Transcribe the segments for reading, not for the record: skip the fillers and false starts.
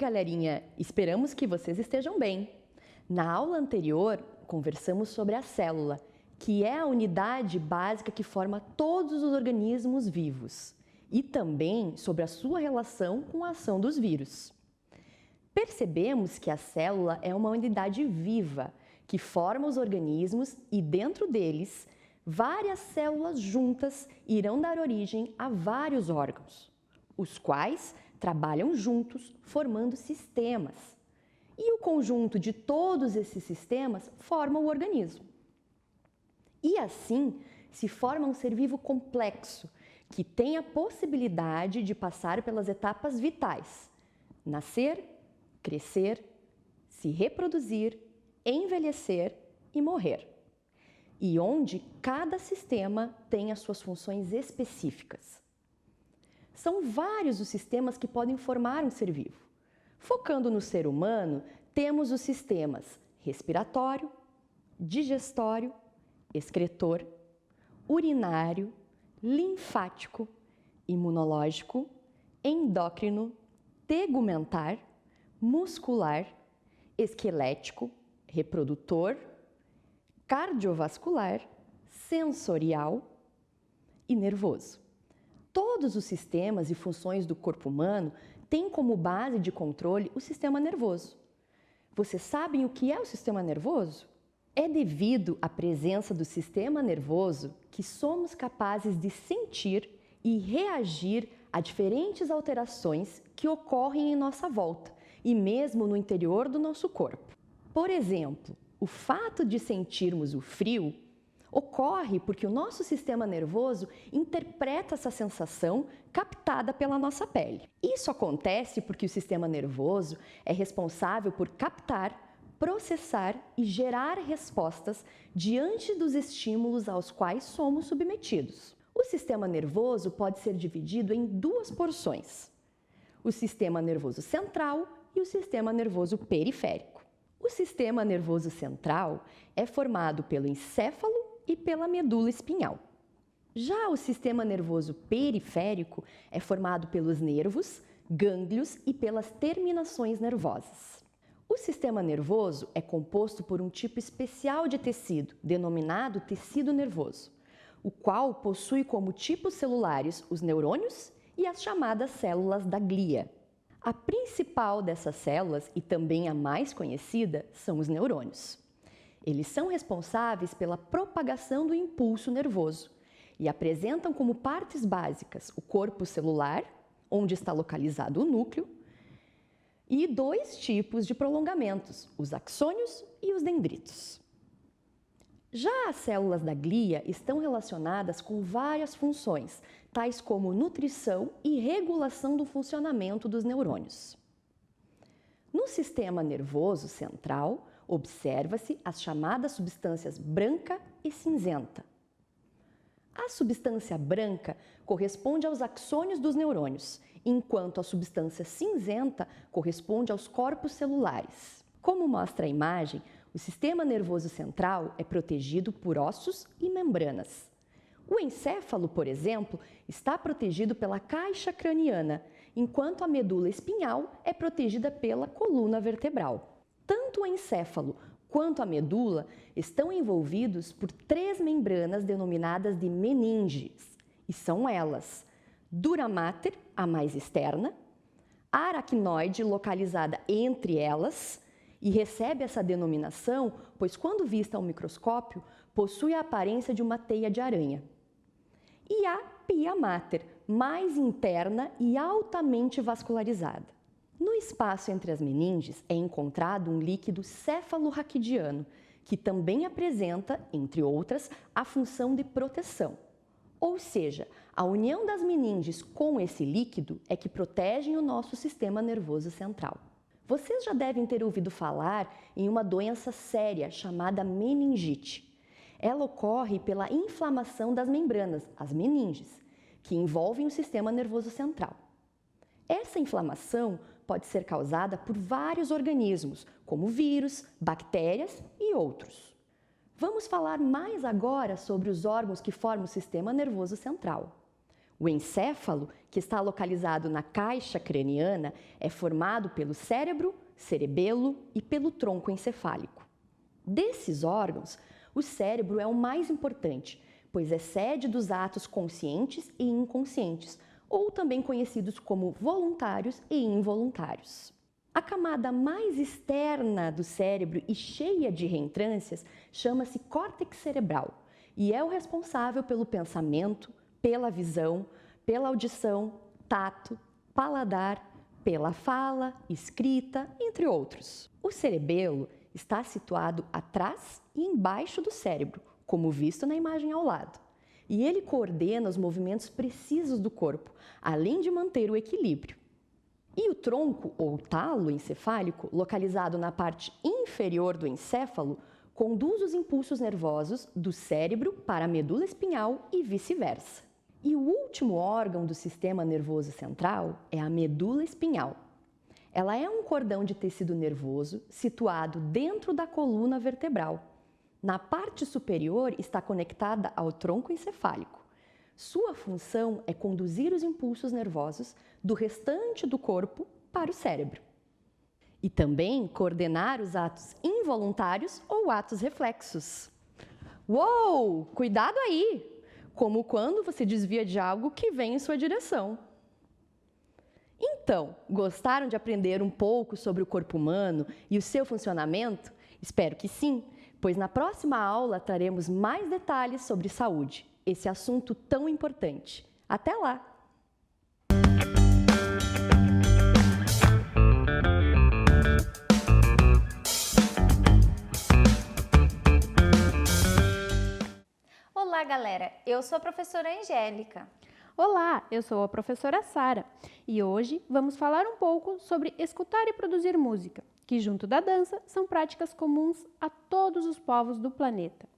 galerinha! Esperamos que vocês estejam bem. Na aula anterior, conversamos sobre a célula, que é a unidade básica que forma todos os organismos vivos, e também sobre a sua relação com a ação dos vírus. Percebemos que a célula é uma unidade viva, que forma os organismos e, dentro deles, várias células juntas irão dar origem a vários órgãos, os quais trabalham juntos, formando sistemas. E o conjunto de todos esses sistemas forma o organismo. E assim se forma um ser vivo complexo, que tem a possibilidade de passar pelas etapas vitais: nascer, crescer, se reproduzir, envelhecer e morrer. E onde cada sistema tem as suas funções específicas. São vários os sistemas que podem formar um ser vivo. Focando no ser humano, temos os sistemas respiratório, digestório, excretor, urinário, linfático, imunológico, endócrino, tegumentar, muscular, esquelético, reprodutor, cardiovascular, sensorial e nervoso. Todos os sistemas e funções do corpo humano têm como base de controle o sistema nervoso. Vocês sabem o que é o sistema nervoso? É devido à presença do sistema nervoso que somos capazes de sentir e reagir a diferentes alterações que ocorrem em nossa volta e mesmo no interior do nosso corpo. Por exemplo, o fato de sentirmos o frio ocorre porque o nosso sistema nervoso interpreta essa sensação captada pela nossa pele. Isso acontece porque o sistema nervoso é responsável por captar, processar e gerar respostas diante dos estímulos aos quais somos submetidos. O sistema nervoso pode ser dividido em duas porções: o sistema nervoso central e o sistema nervoso periférico. O sistema nervoso central é formado pelo encéfalo e pela medula espinhal. Já o sistema nervoso periférico é formado pelos nervos, gânglios e pelas terminações nervosas. O sistema nervoso é composto por um tipo especial de tecido, denominado tecido nervoso, o qual possui como tipos celulares os neurônios e as chamadas células da glia. A principal dessas células, e também a mais conhecida, são os neurônios. Eles são responsáveis pela propagação do impulso nervoso e apresentam como partes básicas o corpo celular, onde está localizado o núcleo, e dois tipos de prolongamentos, os axônios e os dendritos. Já as células da glia estão relacionadas com várias funções, tais como nutrição e regulação do funcionamento dos neurônios. No sistema nervoso central, observa-se as chamadas substâncias branca e cinzenta. A substância branca corresponde aos axônios dos neurônios, enquanto a substância cinzenta corresponde aos corpos celulares. Como mostra a imagem, o sistema nervoso central é protegido por ossos e membranas. O encéfalo, por exemplo, está protegido pela caixa craniana, enquanto a medula espinhal é protegida pela coluna vertebral. Tanto o encéfalo quanto a medula estão envolvidos por três membranas denominadas de meninges, e são elas: dura mater, a mais externa, aracnoide, localizada entre elas, e recebe essa denominação pois, quando vista ao microscópio, possui a aparência de uma teia de aranha, e a pia mater, mais interna e altamente vascularizada. No espaço entre as meninges é encontrado um líquido cefalorraquidiano, que também apresenta, entre outras, a função de proteção. Ou seja, a união das meninges com esse líquido é que protegem o nosso sistema nervoso central. Vocês já devem ter ouvido falar em uma doença séria chamada meningite. Ela ocorre pela inflamação das membranas, as meninges, que envolvem o sistema nervoso central. Essa inflamação pode ser causada por vários organismos, como vírus, bactérias e outros. Vamos falar mais agora sobre os órgãos que formam o sistema nervoso central. O encéfalo, que está localizado na caixa craniana, é formado pelo cérebro, cerebelo e pelo tronco encefálico. Desses órgãos, o cérebro é o mais importante, pois é sede dos atos conscientes e inconscientes, ou também conhecidos como voluntários e involuntários. A camada mais externa do cérebro e cheia de reentrâncias chama-se córtex cerebral e é o responsável pelo pensamento, pela visão, pela audição, tato, paladar, pela fala, escrita, entre outros. O cerebelo está situado atrás e embaixo do cérebro, como visto na imagem ao lado. E ele coordena os movimentos precisos do corpo, além de manter o equilíbrio. E o tronco, ou talo encefálico, localizado na parte inferior do encéfalo, conduz os impulsos nervosos do cérebro para a medula espinhal e vice-versa. E o último órgão do sistema nervoso central é a medula espinhal. Ela é um cordão de tecido nervoso situado dentro da coluna vertebral. Na parte superior está conectada ao tronco encefálico. Sua função é conduzir os impulsos nervosos do restante do corpo para o cérebro. E também coordenar os atos involuntários ou atos reflexos. Uou! Cuidado aí! Como quando você desvia de algo que vem em sua direção. Então, gostaram de aprender um pouco sobre o corpo humano e o seu funcionamento? Espero que sim, pois na próxima aula traremos mais detalhes sobre saúde, esse assunto tão importante. Até lá! Olá, galera! Eu sou a professora Angélica. Olá, eu sou a professora Sara e hoje vamos falar um pouco sobre escutar e produzir música, que junto da dança são práticas comuns a todos os povos do planeta.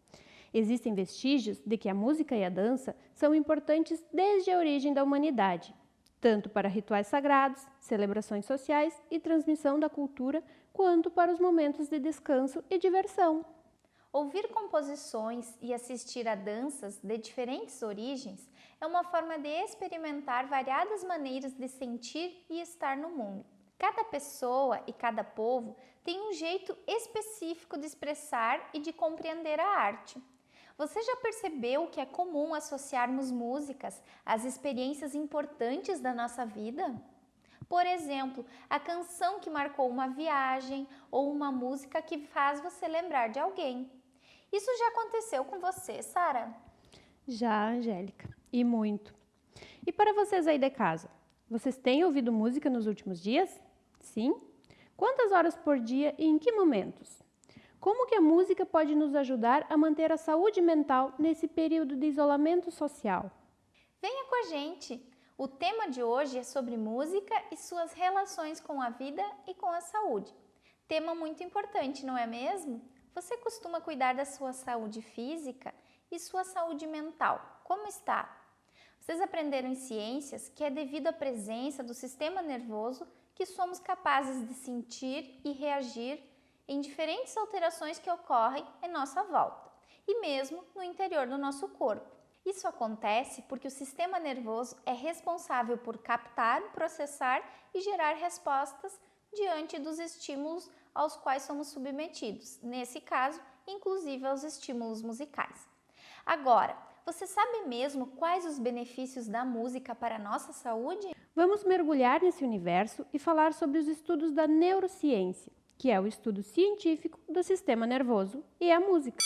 Existem vestígios de que a música e a dança são importantes desde a origem da humanidade, tanto para rituais sagrados, celebrações sociais e transmissão da cultura, quanto para os momentos de descanso e diversão. Ouvir composições e assistir a danças de diferentes origens é uma forma de experimentar variadas maneiras de sentir e estar no mundo. Cada pessoa e cada povo tem um jeito específico de expressar e de compreender a arte. Você já percebeu que é comum associarmos músicas às experiências importantes da nossa vida? Por exemplo, a canção que marcou uma viagem ou uma música que faz você lembrar de alguém. Isso já aconteceu com você, Sara? Já, Angélica, e muito. E para vocês aí de casa, vocês têm ouvido música nos últimos dias? Sim? Quantas horas por dia e em que momentos? Como que a música pode nos ajudar a manter a saúde mental nesse período de isolamento social? Venha com a gente! O tema de hoje é sobre música e suas relações com a vida e com a saúde. Tema muito importante, não é mesmo? Você costuma cuidar da sua saúde física e sua saúde mental? Como está? Vocês aprenderam em ciências que é devido à presença do sistema nervoso que somos capazes de sentir e reagir em diferentes alterações que ocorrem em nossa volta e mesmo no interior do nosso corpo. Isso acontece porque o sistema nervoso é responsável por captar, processar e gerar respostas diante dos estímulos aos quais somos submetidos, nesse caso, inclusive aos estímulos musicais. Agora, você sabe mesmo quais os benefícios da música para a nossa saúde? Vamos mergulhar nesse universo e falar sobre os estudos da neurociência, que é o estudo científico do sistema nervoso e a música.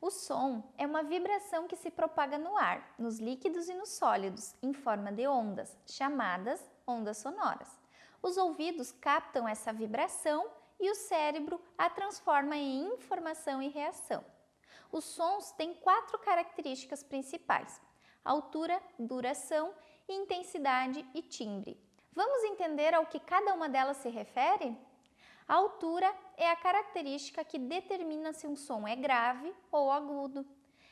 O som é uma vibração que se propaga no ar, nos líquidos e nos sólidos, em forma de ondas, chamadas ondas sonoras. Os ouvidos captam essa vibração e o cérebro a transforma em informação e reação. Os sons têm 4 características principais: altura, duração, intensidade e timbre. Vamos entender ao que cada uma delas se refere? A altura é a característica que determina se um som é grave ou agudo.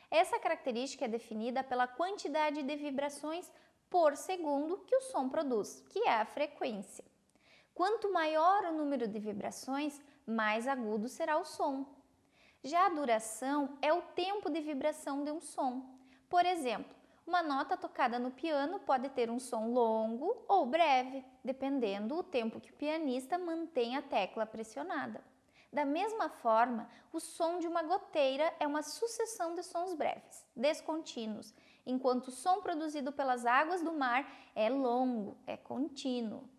Essa característica é definida pela quantidade de vibrações por segundo que o som produz, que é a frequência. Quanto maior o número de vibrações, mais agudo será o som. Já a duração é o tempo de vibração de um som. Por exemplo, uma nota tocada no piano pode ter um som longo ou breve, dependendo do tempo que o pianista mantém a tecla pressionada. Da mesma forma, o som de uma goteira é uma sucessão de sons breves, descontínuos, enquanto o som produzido pelas águas do mar é longo, é contínuo.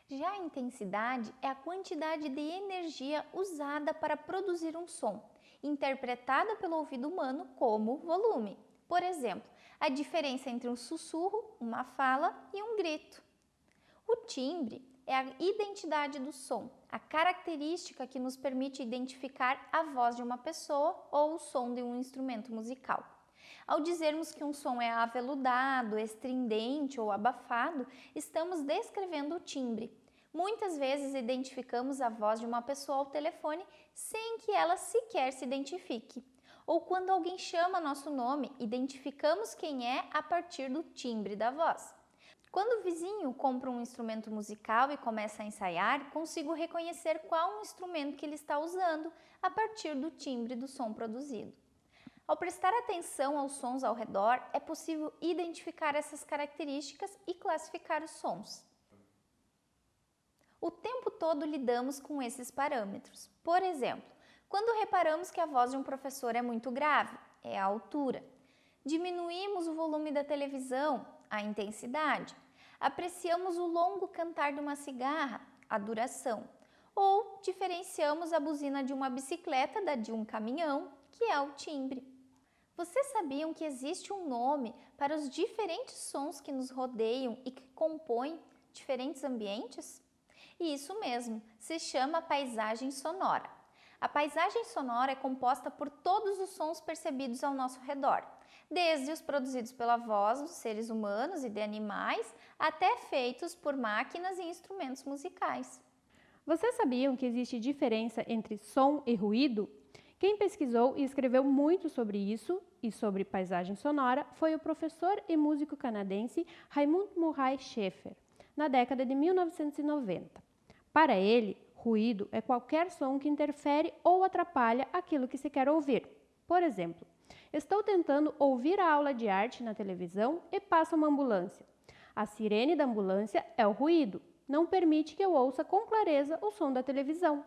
Já a intensidade é a quantidade de energia usada para produzir um som, interpretada pelo ouvido humano como volume. Por exemplo, a diferença entre um sussurro, uma fala e um grito. O timbre é a identidade do som, a característica que nos permite identificar a voz de uma pessoa ou o som de um instrumento musical. Ao dizermos que um som é aveludado, estridente ou abafado, estamos descrevendo o timbre. Muitas vezes identificamos a voz de uma pessoa ao telefone sem que ela sequer se identifique. Ou quando alguém chama nosso nome, identificamos quem é a partir do timbre da voz. Quando o vizinho compra um instrumento musical e começa a ensaiar, consigo reconhecer qual instrumento que ele está usando a partir do timbre do som produzido. Ao prestar atenção aos sons ao redor, é possível identificar essas características e classificar os sons. O tempo todo lidamos com esses parâmetros. Por exemplo, quando reparamos que a voz de um professor é muito grave, é a altura. Diminuímos o volume da televisão, a intensidade. Apreciamos o longo cantar de uma cigarra, a duração. Ou diferenciamos a buzina de uma bicicleta da de um caminhão, que é o timbre. Vocês sabiam que existe um nome para os diferentes sons que nos rodeiam e que compõem diferentes ambientes? E isso mesmo, se chama paisagem sonora. A paisagem sonora é composta por todos os sons percebidos ao nosso redor, desde os produzidos pela voz dos seres humanos e de animais, até feitos por máquinas e instrumentos musicais. Vocês sabiam que existe diferença entre som e ruído? Quem pesquisou e escreveu muito sobre isso e sobre paisagem sonora foi o professor e músico canadense Raymond Murray Schafer, na década de 1990. Para ele, ruído é qualquer som que interfere ou atrapalha aquilo que se quer ouvir. Por exemplo, estou tentando ouvir a aula de arte na televisão e passa uma ambulância. A sirene da ambulância é o ruído, não permite que eu ouça com clareza o som da televisão.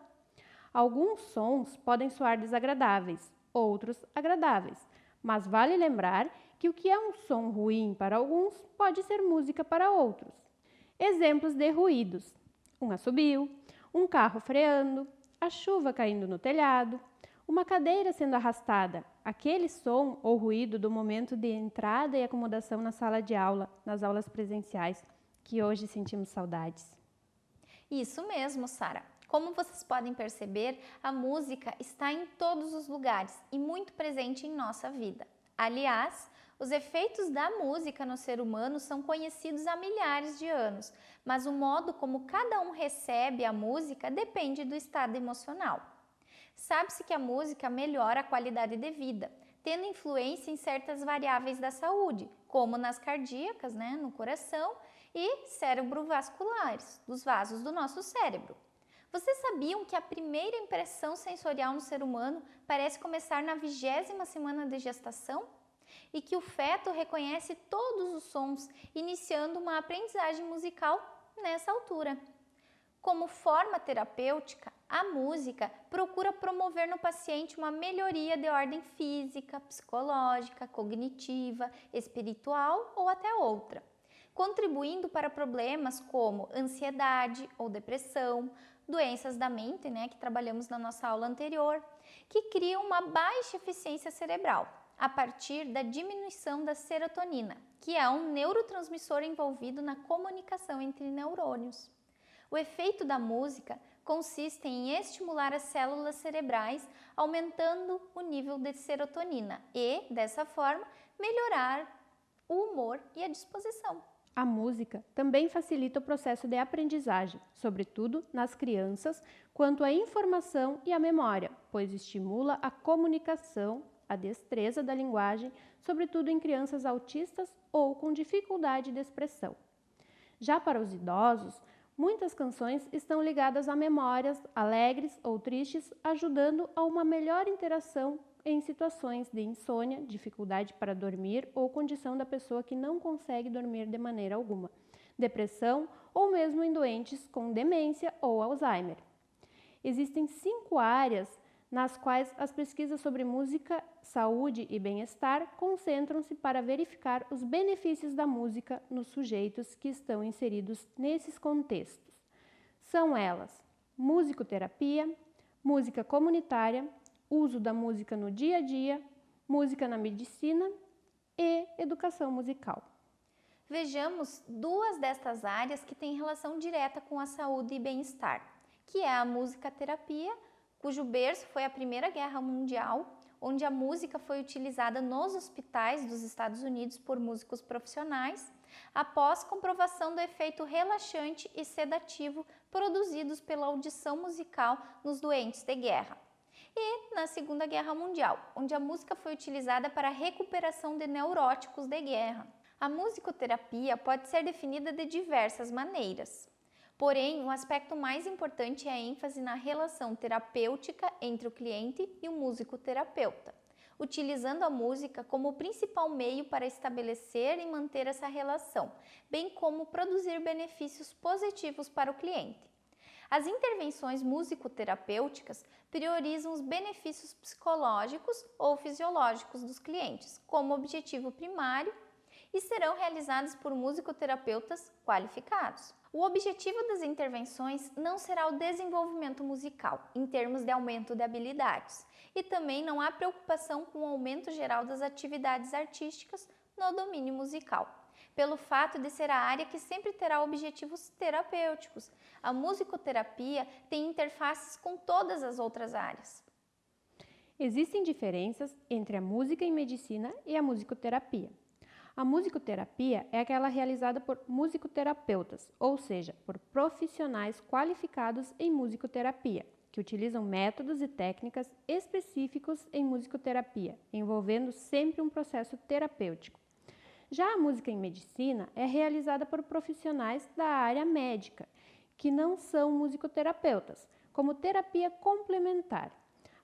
Alguns sons podem soar desagradáveis, outros agradáveis, mas vale lembrar que o que é um som ruim para alguns pode ser música para outros. Exemplos de ruídos: um assobio, um carro freando, a chuva caindo no telhado, uma cadeira sendo arrastada, aquele som ou ruído do momento de entrada e acomodação na sala de aula, nas aulas presenciais, que hoje sentimos saudades. Isso mesmo, Sara. Como vocês podem perceber, a música está em todos os lugares e muito presente em nossa vida. Aliás, os efeitos da música no ser humano são conhecidos há milhares de anos, mas o modo como cada um recebe a música depende do estado emocional. Sabe-se que a música melhora a qualidade de vida, tendo influência em certas variáveis da saúde, como nas cardíacas, no coração, e cerebrovasculares, dos vasos do nosso cérebro. Vocês sabiam que a primeira impressão sensorial no ser humano parece começar na 20ª semana de gestação? E que o feto reconhece todos os sons, iniciando uma aprendizagem musical nessa altura. Como forma terapêutica, a música procura promover no paciente uma melhoria de ordem física, psicológica, cognitiva, espiritual ou até outra, contribuindo para problemas como ansiedade ou depressão, doenças da mente, que trabalhamos na nossa aula anterior, que criam uma baixa eficiência cerebral, a partir da diminuição da serotonina, que é um neurotransmissor envolvido na comunicação entre neurônios. O efeito da música consiste em estimular as células cerebrais, aumentando o nível de serotonina e, dessa forma, melhorar o humor e a disposição. A música também facilita o processo de aprendizagem, sobretudo nas crianças, quanto à informação e à memória, pois estimula a comunicação, a destreza da linguagem, sobretudo em crianças autistas ou com dificuldade de expressão. Já para os idosos, Muitas canções estão ligadas a memórias alegres ou tristes, ajudando a uma melhor interação em situações de insônia, dificuldade para dormir ou condição da pessoa que não consegue dormir de maneira alguma, depressão ou mesmo em doentes com demência ou Alzheimer. Existem 5 áreas nas quais as pesquisas sobre música, saúde e bem-estar concentram-se para verificar os benefícios da música nos sujeitos que estão inseridos nesses contextos. São elas: musicoterapia, música comunitária, uso da música no dia a dia, música na medicina e educação musical. Vejamos 2 destas áreas que têm relação direta com a saúde e bem-estar, que é a musicoterapia, cujo berço foi a Primeira Guerra Mundial, onde a música foi utilizada nos hospitais dos Estados Unidos por músicos profissionais, após comprovação do efeito relaxante e sedativo produzidos pela audição musical nos doentes de guerra. E na Segunda Guerra Mundial, onde a música foi utilizada para a recuperação de neuróticos de guerra. A musicoterapia pode ser definida de diversas maneiras. Porém, o aspecto mais importante é a ênfase na relação terapêutica entre o cliente e o musicoterapeuta, utilizando a música como o principal meio para estabelecer e manter essa relação, bem como produzir benefícios positivos para o cliente. As intervenções musicoterapêuticas priorizam os benefícios psicológicos ou fisiológicos dos clientes como objetivo primário e serão realizadas por musicoterapeutas qualificados. O objetivo das intervenções não será o desenvolvimento musical, em termos de aumento de habilidades, e também não há preocupação com o aumento geral das atividades artísticas no domínio musical, pelo fato de ser a área que sempre terá objetivos terapêuticos. A musicoterapia tem interfaces com todas as outras áreas. Existem diferenças entre a música em medicina e a musicoterapia. A musicoterapia é aquela realizada por musicoterapeutas, ou seja, por profissionais qualificados em musicoterapia, que utilizam métodos e técnicas específicos em musicoterapia, envolvendo sempre um processo terapêutico. Já a música em medicina é realizada por profissionais da área médica, que não são musicoterapeutas, como terapia complementar.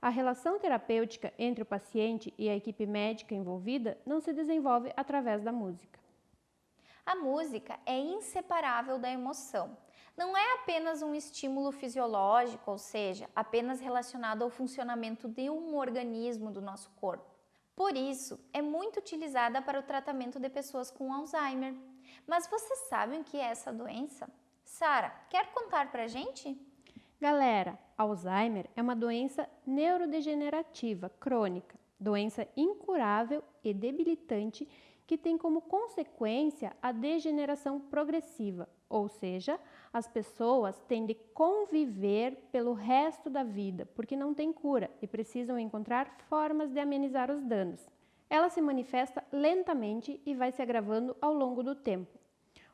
A relação terapêutica entre o paciente e a equipe médica envolvida não se desenvolve através da música. A música é inseparável da emoção. Não é apenas um estímulo fisiológico, ou seja, apenas relacionado ao funcionamento de um organismo do nosso corpo. Por isso, é muito utilizada para o tratamento de pessoas com Alzheimer. Mas vocês sabem o que é essa doença? Sara, quer contar pra gente? Galera, Alzheimer é uma doença neurodegenerativa crônica, doença incurável e debilitante que tem como consequência a degeneração progressiva, ou seja, as pessoas têm de conviver pelo resto da vida porque não tem cura e precisam encontrar formas de amenizar os danos. Ela se manifesta lentamente e vai se agravando ao longo do tempo.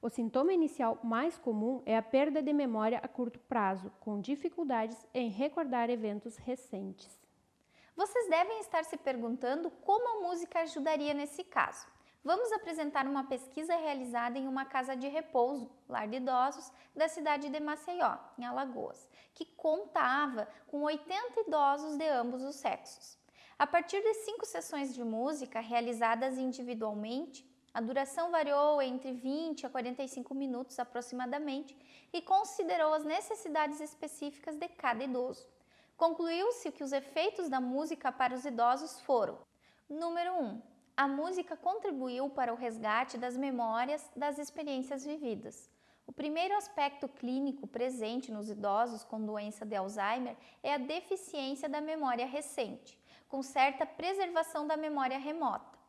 O sintoma inicial mais comum é a perda de memória a curto prazo, com dificuldades em recordar eventos recentes. Vocês devem estar se perguntando como a música ajudaria nesse caso. Vamos apresentar uma pesquisa realizada em uma casa de repouso, lar de idosos, da cidade de Maceió, em Alagoas, que contava com 80 idosos de ambos os sexos. A partir de 5 sessões de música realizadas individualmente, a duração variou entre 20 a 45 minutos aproximadamente e considerou as necessidades específicas de cada idoso. Concluiu-se que os efeitos da música para os idosos foram: número 1. A música contribuiu para o resgate das memórias das experiências vividas. O primeiro aspecto clínico presente nos idosos com doença de Alzheimer é a deficiência da memória recente, com certa preservação da memória remota.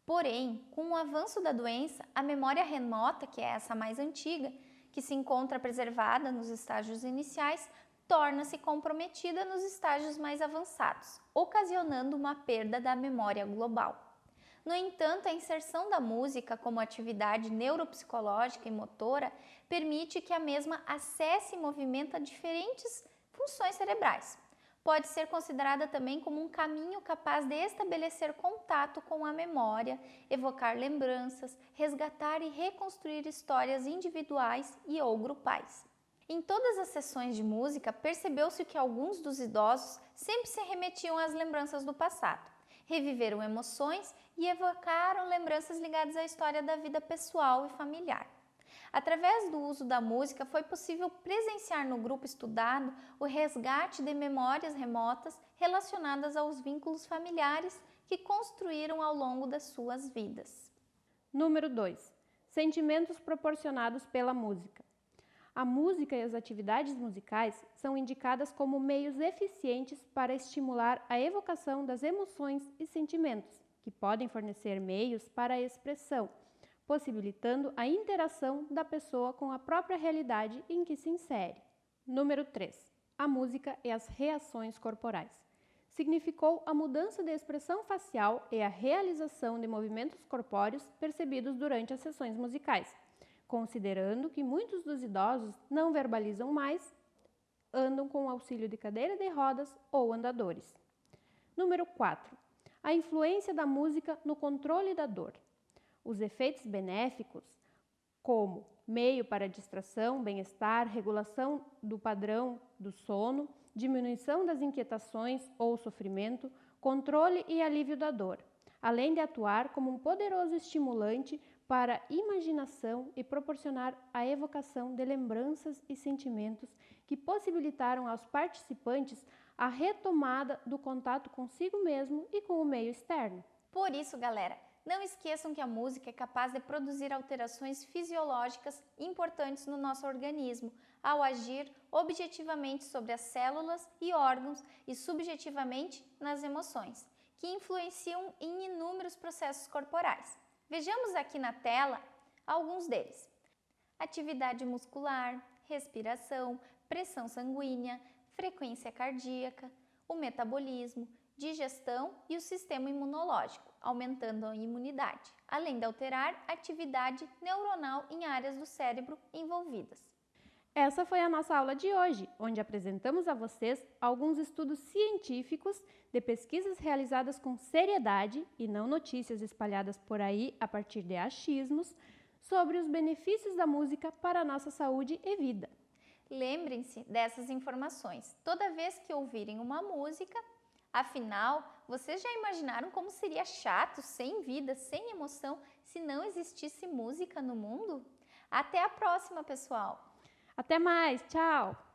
Porém, com o avanço da doença, a memória remota, que é essa mais antiga, que se encontra preservada nos estágios iniciais, torna-se comprometida nos estágios mais avançados, ocasionando uma perda da memória global. No entanto, a inserção da música como atividade neuropsicológica e motora permite que a mesma acesse e movimenta diferentes funções cerebrais. Pode ser considerada também como um caminho capaz de estabelecer contato com a memória, evocar lembranças, resgatar e reconstruir histórias individuais e ou grupais. Em todas as sessões de música, percebeu-se que alguns dos idosos sempre se remetiam às lembranças do passado, reviveram emoções e evocaram lembranças ligadas à história da vida pessoal e familiar. Através do uso da música, foi possível presenciar no grupo estudado o resgate de memórias remotas relacionadas aos vínculos familiares que construíram ao longo das suas vidas. Número 2. Sentimentos proporcionados pela música. A música e as atividades musicais são indicadas como meios eficientes para estimular a evocação das emoções e sentimentos, que podem fornecer meios para a expressão, possibilitando a interação da pessoa com a própria realidade em que se insere. Número 3. A música e as reações corporais. Significou a mudança de expressão facial e a realização de movimentos corpóreos percebidos durante as sessões musicais, considerando que muitos dos idosos não verbalizam mais, andam com o auxílio de cadeira de rodas ou andadores. Número 4. A influência da música no controle da dor. Os efeitos benéficos, como meio para distração, bem-estar, regulação do padrão do sono, diminuição das inquietações ou sofrimento, controle e alívio da dor, além de atuar como um poderoso estimulante para a imaginação e proporcionar a evocação de lembranças e sentimentos que possibilitaram aos participantes a retomada do contato consigo mesmo e com o meio externo. Por isso, galera, não esqueçam que a música é capaz de produzir alterações fisiológicas importantes no nosso organismo, ao agir objetivamente sobre as células e órgãos e subjetivamente nas emoções, que influenciam em inúmeros processos corporais. Vejamos aqui na tela alguns deles: atividade muscular, respiração, pressão sanguínea, frequência cardíaca, o metabolismo, digestão e o sistema imunológico, aumentando a imunidade, além de alterar a atividade neuronal em áreas do cérebro envolvidas. Essa foi a nossa aula de hoje, onde apresentamos a vocês alguns estudos científicos de pesquisas realizadas com seriedade e não notícias espalhadas por aí a partir de achismos sobre os benefícios da música para a nossa saúde e vida. Lembrem-se dessas informações toda vez que ouvirem uma música. Afinal, vocês já imaginaram como seria chato, sem vida, sem emoção, se não existisse música no mundo? Até a próxima, pessoal! Até mais, tchau!